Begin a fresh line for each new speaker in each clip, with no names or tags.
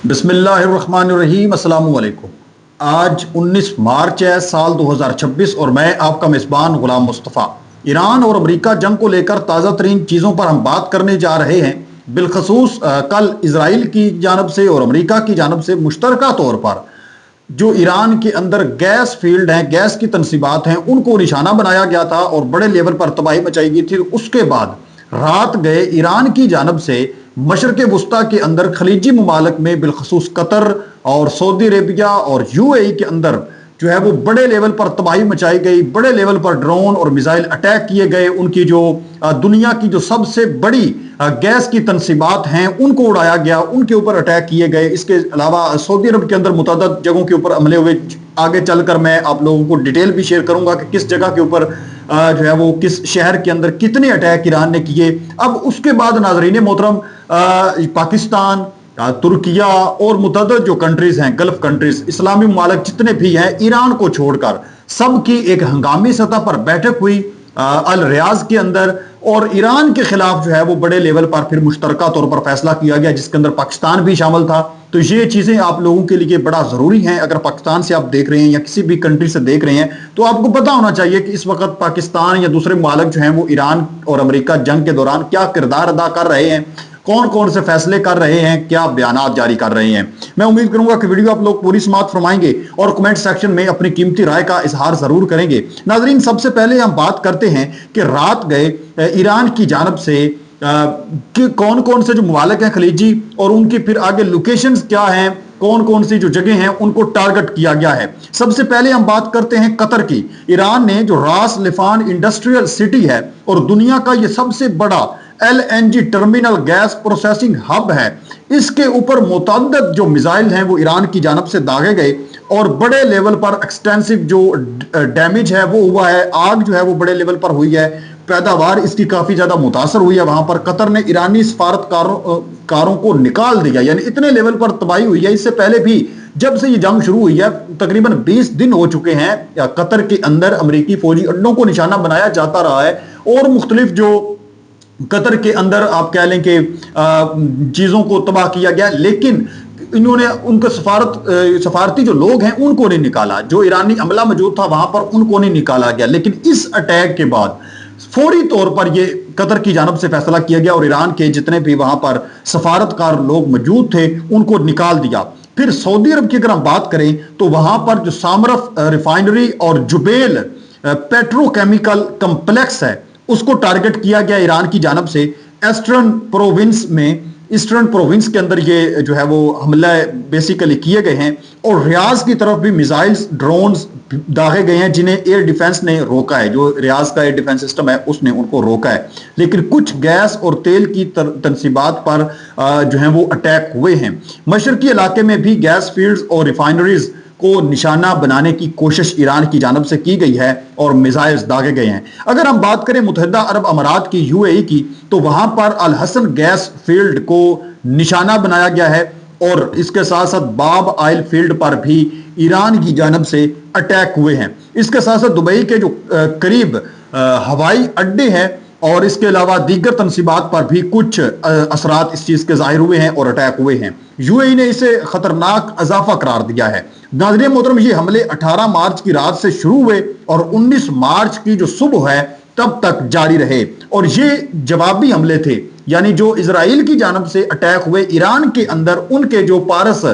बिस्मिल्लाहिर्रहमानिर्रहीम अस्सलाम वालेकुम। आज 19 मार्च है साल 2026 और मैं आपका मेज़बान गुलाम मुस्तफ़ा। ईरान और अमेरिका जंग को लेकर ताज़ा तरीन चीज़ों पर हम बात करने जा रहे हैं। बिलखसूस कल इजराइल की जानब से और अमेरिका की जानब से मुश्तरका तौर पर जो ईरान के अंदर गैस फील्ड हैं, गैस की तनसीबात हैं, उनको निशाना बनाया गया था और बड़े लेवल पर तबाही मचाई गई थी। उसके बाद रात गए ईरान की जानब से मशरक़ वुस्ता के अंदर खलीजी ममालिक में बिलखसूस कतर और सऊदी अरेबिया और यूएई के अंदर जो है वो बड़े लेवल पर तबाही मचाई गई, बड़े लेवल पर ड्रोन और मिसाइल अटैक किए गए। उनकी जो दुनिया की जो सबसे बड़ी गैस की तनसीबात हैं उनको उड़ाया गया, उनके ऊपर अटैक किए गए। इसके अलावा सऊदी अरब के अंदर मुतअद्दिद जगहों के ऊपर हमले हुए। आगे चलकर मैं आप लोगों को डिटेल भी शेयर करूंगा कि किस जगह के ऊपर जो है वो किस शहर के अंदर कितने अटैक ईरान ने किए। अब उसके बाद नाज़रीन मोहतरम पाकिस्तान, तुर्किया और मुतअद्दिद जो कंट्रीज हैं, गल्फ कंट्रीज, इस्लामी ममालिक जितने भी हैं, ईरान को छोड़कर सबकी एक हंगामी सतह पर बैठक हुई अल रियाज के अंदर और ईरान के खिलाफ जो है वो बड़े लेवल पर फिर मुश्तरका तौर पर फैसला किया गया, जिसके अंदर पाकिस्तान भी शामिल था। तो ये चीज़ें आप लोगों के लिए बड़ा ज़रूरी हैं। अगर पाकिस्तान से आप देख रहे हैं या किसी भी कंट्री से देख रहे हैं तो आपको पता होना चाहिए कि इस वक्त पाकिस्तान या दूसरे ममालिक जो हैं वो ईरान और अमेरिका जंग के दौरान क्या किरदार अदा कर रहे हैं, कौन कौन से फैसले कर रहे हैं, क्या बयानात जारी कर रहे हैं। मैं उम्मीद करूंगा कि वीडियो आप लोग पूरी समाअत फरमाएंगे और कमेंट सेक्शन में अपनी कीमती राय का इजहार जरूर करेंगे। नाजरीन, सबसे पहले हम बात करते हैं कि रात गए ईरान की जानब से कि कौन कौन से जो ममालिक हैं खलीजी और उनकी फिर आगे लोकेशंस क्या हैं, कौन कौन सी जो जगह हैं उनको टारगेट किया गया है। सबसे पहले हम बात करते हैं कतर की। ईरान ने जो रास लिफान इंडस्ट्रियल सिटी है और दुनिया का ये सबसे बड़ा LNG terminal gas processing hub है, इसके ऊपर मुतअद्दिद जो मिसाइल हैं वो ईरान की जानब से दागे गए और बड़े लेवल पर एक्सटेंसिव जो डैमेज है वो हुआ है। आग जो है वो बड़े लेवल पर हुई है, पैदावार इसकी काफी ज्यादा मुतासर हुई है। वहां पर कतर ने ईरानी सफारतकारों को निकाल दिया, यानी इतने लेवल पर तबाही हुई है। इससे पहले भी जब से ये जंग शुरू हुई है तकरीबन 20 दिन हो चुके हैं, कतर के अंदर अमेरिकी फौजी अड्डों को निशाना बनाया जाता रहा है और मुख्तलिफ जो कतर के अंदर आप कह लें कि चीजों को तबाह किया गया, लेकिन इन्होंने उनके सफारती जो लोग हैं उनको नहीं निकाला। जो ईरानी अमला मौजूद था वहां पर उनको नहीं निकाला गया। लेकिन इस अटैक के बाद फौरी तौर पर यह कतर की जानब से फैसला किया गया और ईरान के जितने भी वहां पर सफारतकार लोग मौजूद थे उनको निकाल दिया। फिर सऊदी अरब की अगर हम बात करें तो वहां पर जो सामरफ रिफाइनरी और जुबेल पेट्रोकेमिकल कम्प्लेक्स है उसको टारगेट किया गया ईरान की जानब से। ईस्टर्न प्रोविंस के अंदर ये जो है वो हमला बेसिकली किए गए हैं और रियाज की तरफ भी मिसाइल्स, ड्रोन्स दागे गए हैं जिन्हें एयर डिफेंस ने रोका है। जो रियाज का एयर डिफेंस सिस्टम है उसने उनको रोका है। लेकिन कुछ गैस और तेल की तनसीबात पर जो है वो अटैक हुए हैं। मशरकी इलाके में भी गैस फील्ड्स और रिफाइनरीज को निशाना बनाने की कोशिश ईरान की जानब से की गई है और मिसाइल्स दागे गए हैं। अगर हम बात करें मुत्तहिदा अरब अमारात की, यूएई की, तो वहां पर अल हसन गैस फील्ड को निशाना बनाया गया है और इसके साथ साथ बाब आयल फील्ड पर भी ईरान की जानब से अटैक हुए हैं। इसके साथ साथ दुबई के जो करीब हवाई अड्डे हैं और इसके अलावा दीगर तनसीबात पर भी कुछ असरात इस चीज के जाहिर हुए हैं और अटैक हुए हैं। यूएई ने इसे खतरनाक इजाफा करार दिया है। नाज़रीन मोहतरम, ये हमले 18 मार्च की रात से शुरू हुए और 19 मार्च की जो सुबह है तब तक जारी रहे और ये जवाबी हमले थे, यानी जो इजराइल की जानब से अटैक हुए ईरान के अंदर, उनके जो पारस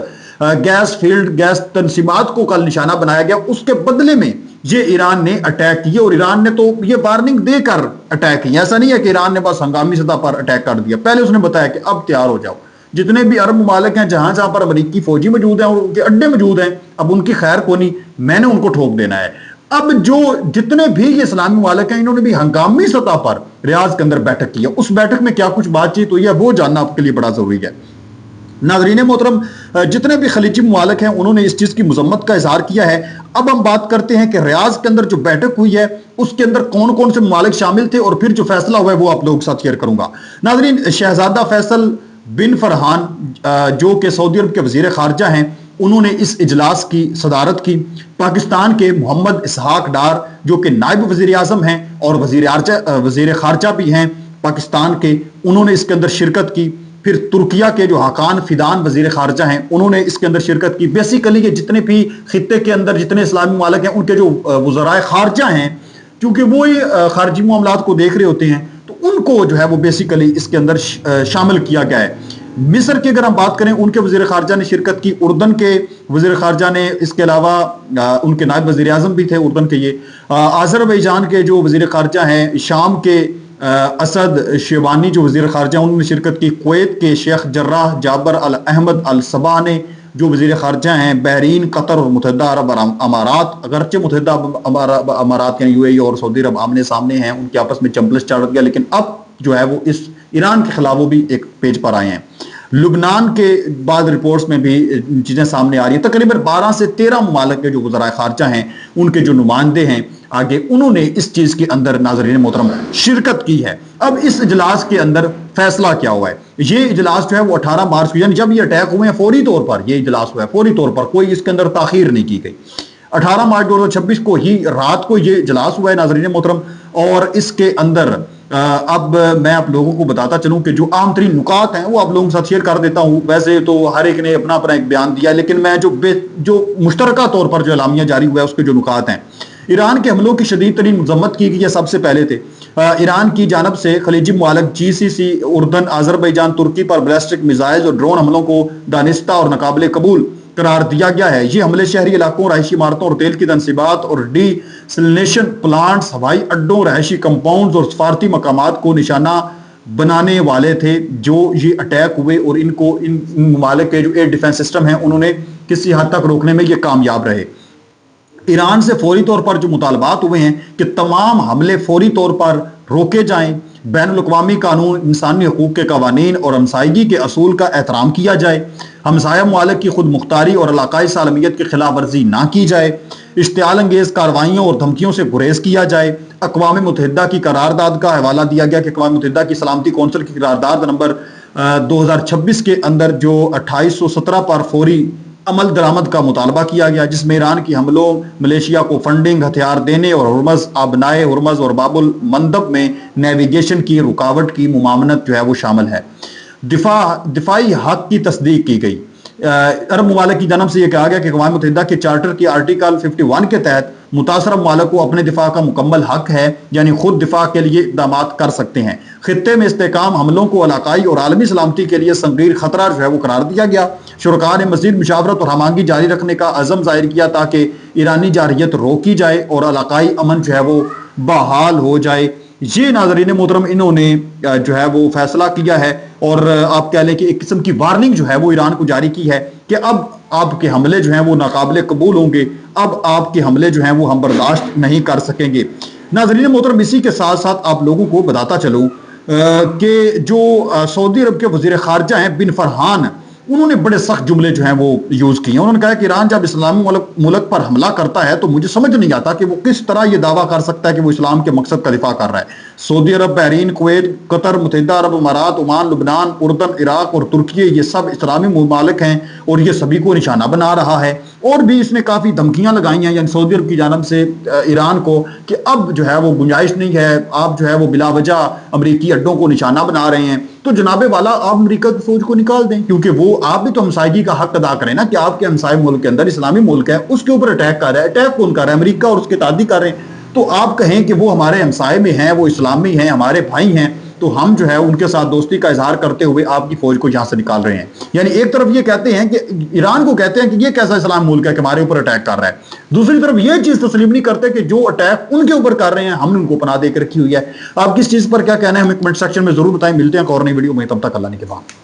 गैस फील्ड, गैस तनसीबात को कल निशाना बनाया गया, उसके बदले में ये ईरान ने अटैक किए और ईरान ने तो ये वार्निंग देकर अटैक किया। ऐसा नहीं है कि ईरान ने बस हंगामी सतह पर अटैक कर दिया, पहले उसने बताया कि अब तैयार हो जाओ। जितने भी अरब ममालिक हैं जहां जहां पर अमेरिकी फौजी मौजूद हैं और उनके अड्डे मौजूद हैं, अब उनकी खैर को नहीं, मैंने उनको ठोक देना है। अब जो जितने भी ये इस्लामी ममालिक हैं इन्होंने भी हंगामी सतह पर रियाज के अंदर बैठक की है। उस बैठक में क्या कुछ बातचीत हुई है वो जानना आपके लिए बड़ा जरूरी है। नाज़रीन मोहतरम, जितने भी खलीजी ममालिक हैं उन्होंने इस चीज की मजम्मत का इजहार किया है। अब हम बात करते हैं कि रियाज के अंदर जो बैठक हुई है उसके अंदर कौन कौन से ममालिक शामिल थे और फिर जो फैसला हुआ है वो आप लोगों के साथ शेयर करूंगा। नाज़रीन, शहजादा फैसल बिन फरहान जो कि सऊदी अरब के वजीर खारजा हैं, उन्होंने इस इजलास की सदारत की। पाकिस्तान के मोहम्मद इसहाक डार जो कि नायब वजीर आजम हैं और वजीर खारजा भी हैं पाकिस्तान के, उन्होंने इसके अंदर शिरकत की। پھر ترکیہ کے جو حقان فیدان وزیر خارجہ ہیں انہوں نے اس کے اندر شرکت کی. بیسیکلی یہ جتنے بھی خطے کے اندر جتنے اسلامی ممالک ہیں ان کے جو وزرائے خارجہ ہیں کیونکہ وہی خارجی معاملات کو دیکھ رہے ہوتے ہیں تو ان کو جو ہے وہ بیسیکلی اس کے اندر شامل کیا گیا ہے. مصر کی اگر ہم بات کریں ان کے وزیر خارجہ نے شرکت کی, اردن کے وزیر خارجہ نے, اس کے علاوہ ان کے نائب وزیر اعظم بھی تھے اردن کے. یہ آذربائیجان کے جو وزیر خارجہ ہیں, شام کے اسد شیبانی جو وزیر خارجہ انہوں نے شرکت کی, کویت کے شیخ جراح جابر احمد الصباح نے جو وزیر خارجہ ہیں, بحرین, قطر اور متحدہ عرب امارات, اگرچہ متحدہ امارات یعنی یو اے ای اور سعودی عرب آمنے سامنے ہیں, ان کے آپس میں چمپلس چل گیا, لیکن اب جو ہے وہ اس ایران کے خلاف وہ بھی ایک پیج پر آئے ہیں. لبنان کے بعد رپورٹس میں بھی چیزیں سامنے آ رہی ہیں. تقریباً 12 سے 13 ممالک کے جو وزرائے خارجہ ہیں ان کے جو نمائندے ہیں آگے انہوں نے اس چیز کے اندر ناظرین محترم شرکت کی ہے. اب اس اجلاس کے اندر فیصلہ کیا ہوا ہے؟ یہ اجلاس جو ہے وہ 18 مارچ کو یعنی جب یہ اٹیک ہوئے ہیں فوری طور پر یہ اجلاس ہوا ہے, فوری طور پر کوئی اس کے اندر تاخیر نہیں کی گئی. 18 مارچ 2026 کو ہی رات کو یہ اجلاس ہوا ہے ناظرین محترم. اور اس کے اندر اب میں آپ لوگوں کو بتاتا چلوں کہ جو عام ترین نکات ہیں وہ آپ لوگوں کے ساتھ شیئر کر دیتا ہوں. ویسے تو ہر ایک نے اپنا اپنا ایک بیان دیا, لیکن میں جو مشترکہ طور پر جو اعلامیہ جاری ہوا ہے اس کے جو نکات ہیں. ایران کے حملوں کی شدید ترین مذمت کی گئی ہے. سب سے پہلے تھے ایران کی جانب سے خلیجی ممالک جی سی سی, اردن, آذربائیجان, ترکی پر بیلسٹک میزائل اور ڈرون حملوں کو دانستہ اور ناقابل قبول قرار دیا گیا ہے. یہ حملے شہری علاقوں, رہائشی عمارتوں اور تیل کی تنصیبات اور ڈی سلنیشن پلانٹس, ہوائی اڈوں, رہائشی کمپاؤنڈز اور سفارتی مقامات کو نشانہ بنانے والے تھے جو یہ اٹیک ہوئے. اور ان کو ان ممالک کے جو ایئر ڈیفنس سسٹم ہیں انہوں نے کسی حد تک روکنے میں یہ کامیاب رہے. ایران سے فوری طور پر جو مطالبات ہوئے ہیں کہ تمام حملے فوری طور پر روکے جائیں, بین الاقوامی قانون, انسانی حقوق کے قوانین اور ہمسائیگی کے اصول کا احترام کیا جائے, ہمسایہ ممالک کی خود مختاری اور علاقائی سالمیت کی خلاف ورزی نہ کی جائے, اشتعال انگیز کارروائیوں اور دھمکیوں سے گریز کیا جائے. اقوام متحدہ کی قرارداد کا حوالہ دیا گیا کہ اقوام متحدہ کی سلامتی کونسل کی قرارداد نمبر 2026 کے اندر جو 2817 پر فوری عمل درآمد کا مطالبہ کیا گیا, جس میں ایران کی حملوں, ملیشیا کو فنڈنگ, ہتھیار دینے اور ہرمز, آبنائے ہرمز اور باب المندب میں نیویگیشن کی رکاوٹ کی ممانعت جو ہے وہ شامل ہے. دفاعی حق کی تصدیق کی گئی. عرب ممالک کی جانب سے یہ کہا گیا کہ اقوام متحدہ کے چارٹر کی آرٹیکل 51 کے تحت متاثرہ ممالک کو اپنے دفاع کا مکمل حق ہے, یعنی خود دفاع کے لیے اقدامات کر سکتے ہیں. خطے میں استحکام حملوں کو علاقائی اور عالمی سلامتی کے لیے سنگین خطرہ جو ہے وہ قرار دیا گیا. شرکاء نے مزید مشاورت اور ہم آہنگی جاری رکھنے کا عزم ظاہر کیا تاکہ ایرانی جارحیت روکی جائے اور علاقائی امن جو ہے وہ بحال ہو جائے. یہ ناظرین محترم انہوں نے جو ہے وہ فیصلہ کیا ہے اور آپ کہہ لیں کہ ایک قسم کی وارننگ جو ہے وہ ایران کو جاری کی ہے کہ اب آپ کے حملے جو ہیں وہ ناقابل قبول ہوں گے, اب آپ کے حملے جو ہیں وہ ہم برداشت نہیں کر سکیں گے. ناظرین محترم اسی کے ساتھ ساتھ آپ لوگوں کو بتاتا چلوں کہ جو سعودی عرب کے وزیر خارجہ ہیں بن فرحان, انہوں نے بڑے سخت جملے جو ہیں وہ یوز کیے ہیں. انہوں نے کہا کہ ایران جب اسلامی ملک پر حملہ کرتا ہے تو مجھے سمجھ نہیں آتا کہ وہ کس طرح یہ دعویٰ کر سکتا ہے کہ وہ اسلام کے مقصد کا دفاع کر رہا ہے. سعودی عرب, بحرین, کویت, قطر, متحدہ عرب امارات, عمان, لبنان, اردن, عراق اور ترکی یہ سب اسلامی ممالک ہیں اور یہ سبھی کو نشانہ بنا رہا ہے. اور بھی اس نے کافی دھمکیاں لگائی ہیں یعنی سعودی عرب کی جانب سے ایران کو کہ اب جو ہے وہ گنجائش نہیں ہے, آپ جو ہے وہ بلا وجہ امریکی اڈوں کو نشانہ بنا رہے ہیں. تو جناب والا آپ امریکہ کی فوج کو نکال دیں, کیونکہ وہ آپ بھی تو ہمسائیگی کا حق ادا کریں نا کہ آپ کے ہمسائے ملک کے اندر اسلامی ملک ہے اس کے اوپر اٹیک کر رہا ہے. اٹیک کون کر رہا ہے؟ امریکہ اور اس کے تعدی کر رہے ہیں. تو آپ کہیں کہ وہ ہمارے ہمسائے میں ہیں, وہ اسلامی ہیں, ہمارے بھائی ہیں, تو ہم جو ہے ان کے ساتھ دوستی کا اظہار کرتے ہوئے آپ کی فوج کو یہاں سے نکال رہے ہیں. یعنی ایک طرف یہ کہتے ہیں کہ ایران کو کہتے ہیں کہ یہ کیسا اسلام ملک ہے کہ ہمارے اوپر اٹیک کر رہا ہے, دوسری طرف یہ چیز تسلیم نہیں کرتے کہ جو اٹیک ان کے اوپر کر رہے ہیں ہم نے ان کو پناہ دے کے رکھی ہوئی ہے. آپ کس چیز پر کیا کہنا ہے ہمیں کمنٹ سیکشن میں ضرور بتائیں. ملتے ہیں ایک اور نئی ویڈیو میں, تب تک اللہ نے کے بعد.